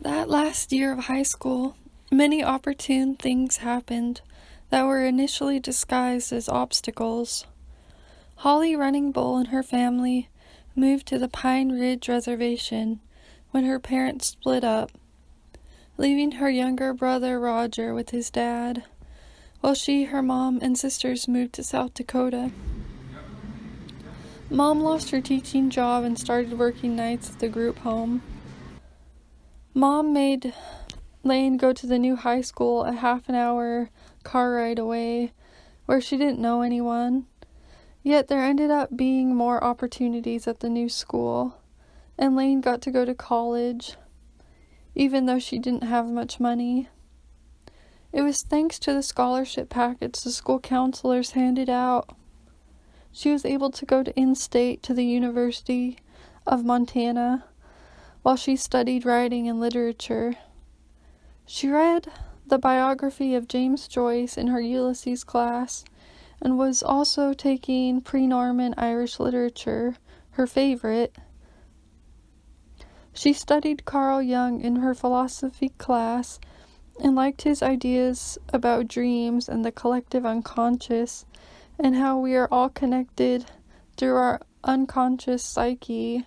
That last year of high school, many opportune things happened that were initially disguised as obstacles. Holly Running Bull and her family moved to the Pine Ridge Reservation when her parents split up, leaving her younger brother Roger with his dad, while she, her mom, and sisters moved to South Dakota. Mom lost her teaching job and started working nights at the group home. Mom made Laine go to the new high school a half-an-hour car ride away, where she didn't know anyone. Yet there ended up being more opportunities at the new school, and Laine got to go to college, even though she didn't have much money. It was thanks to the scholarship package the school counselors handed out. She was able to go to in-state to the University of Montana while she studied writing and literature. She read the biography of James Joyce in her Ulysses class and was also taking pre-Norman Irish literature, her favorite. She studied Carl Jung in her philosophy class and liked his ideas about dreams and the collective unconscious, and how we are all connected through our unconscious psyche,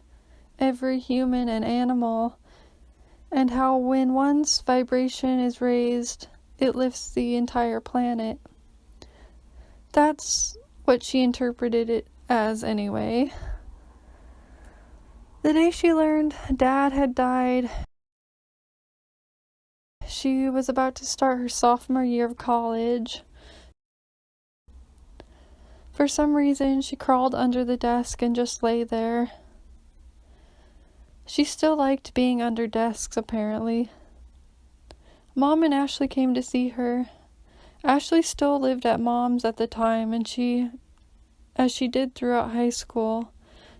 every human and animal, and how when one's vibration is raised, it lifts the entire planet. That's what she interpreted it as anyway. The day she learned Dad had died, she was about to start her sophomore year of college. For some reason, she crawled under the desk and just lay there. She still liked being under desks, apparently. Mom and Ashley came to see her. Ashley still lived at Mom's at the time, and as she did throughout high school,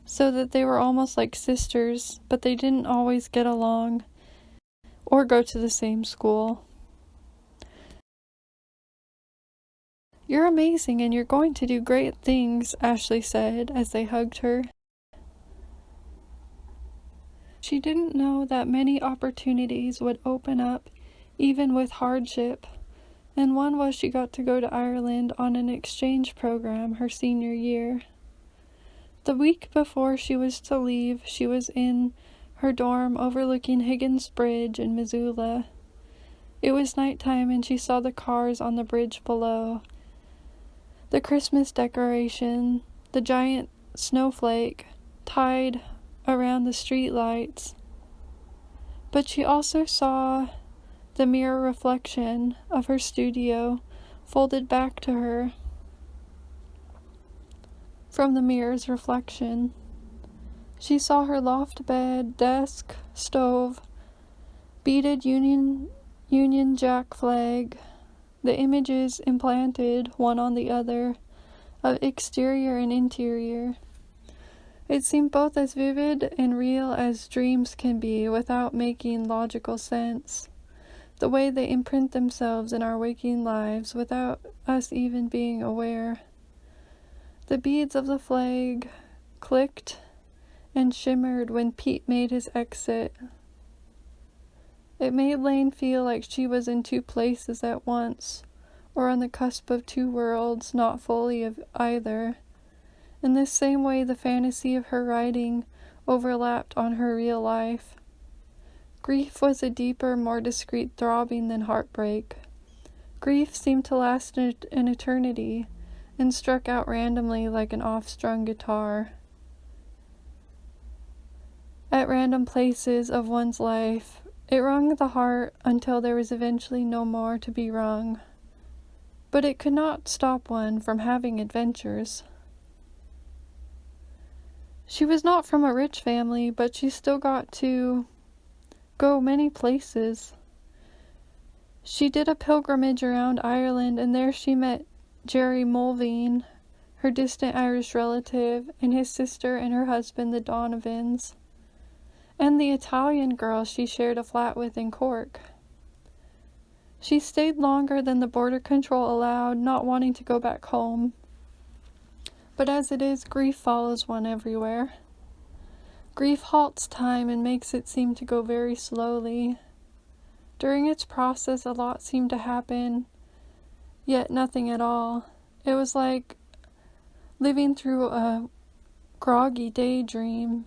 so that they were almost like sisters, but they didn't always get along or go to the same school. "You're amazing, and you're going to do great things," Ashley said as they hugged her. She didn't know that many opportunities would open up, even with hardship, and one was she got to go to Ireland on an exchange program her senior year. The week before she was to leave, she was in her dorm overlooking Higgins Bridge in Missoula. It was nighttime, and she saw the cars on the bridge below, the Christmas decoration, the giant snowflake tied around the street lights. But she also saw the mirror reflection of her studio folded back to her from the mirror's reflection. She saw her loft bed, desk, stove, beaded Union Jack flag, the images implanted one on the other of exterior and interior. It seemed both as vivid and real as dreams can be without making logical sense, the way they imprint themselves in our waking lives without us even being aware. The beads of the flag clicked and shimmered when Pete made his exit. It made Laine feel like she was in two places at once, or on the cusp of two worlds, not fully of either. In this same way, the fantasy of her writing overlapped on her real life. Grief was a deeper, more discreet throbbing than heartbreak. Grief seemed to last an eternity, and struck out randomly like an off-strung guitar. At random places of one's life, it wrung the heart until there was eventually no more to be wrung. But it could not stop one from having adventures. She was not from a rich family, but she still got to go many places. She did a pilgrimage around Ireland, and there she met Jerry Mulveen, her distant Irish relative, and his sister and her husband, the Donovans, and the Italian girl she shared a flat with in Cork. She stayed longer than the border control allowed, not wanting to go back home. But as it is, grief follows one everywhere. Grief halts time and makes it seem to go very slowly. During its process, a lot seemed to happen, yet nothing at all. It was like living through a groggy daydream.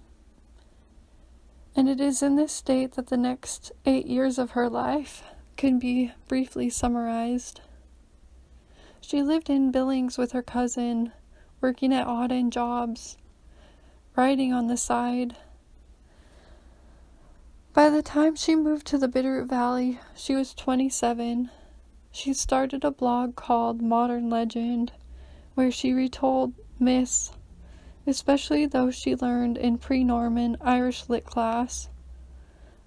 And it is in this state that the next 8 years of her life can be briefly summarized. She lived in Billings with her cousin, working at odd-end jobs, writing on the side. By the time she moved to the Bitterroot Valley, she was 27. She started a blog called Modern Legend, where she retold myths, especially those she learned in pre-Norman Irish lit class.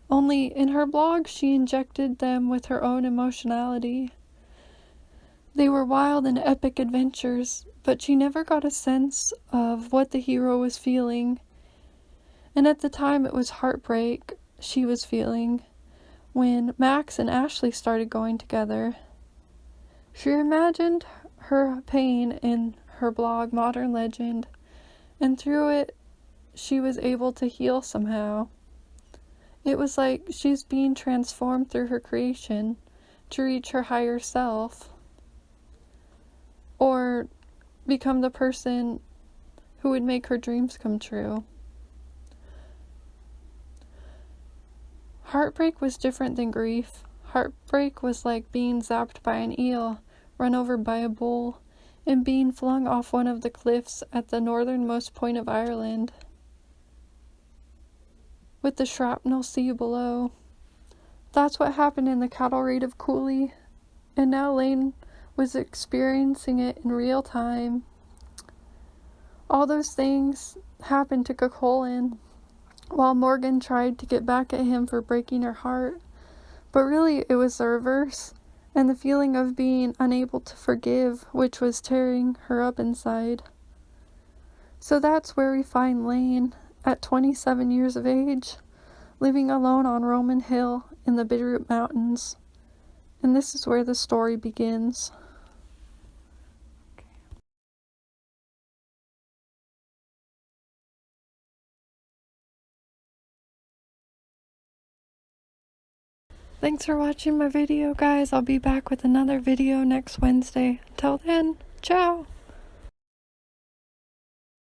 Only in her blog she injected them with her own emotionality. They were wild and epic adventures, but she never got a sense of what the hero was feeling. And at the time it was heartbreak she was feeling when Max and Ashley started going together. She imagined her pain in her blog Modern Legend, and through it she was able to heal somehow. It was like she's being transformed through her creation to reach her higher self, or become the person who would make her dreams come true. Heartbreak was different than grief. Heartbreak was like being zapped by an eel, run over by a bull, and being flung off one of the cliffs at the northernmost point of Ireland, with the shrapnel sea below. That's what happened in the cattle raid of Cooley, and now Laine was experiencing it in real time. All those things happened to Cuchulainn, while Morgan tried to get back at him for breaking her heart. But really, it was the reverse, and the feeling of being unable to forgive, which was tearing her up inside. So that's where we find Laine, at 27 years of age, living alone on Roman Hill in the Bitterroot Mountains. And this is where the story begins. Thanks for watching my video, guys. I'll be back with another video next Wednesday. Until then, ciao!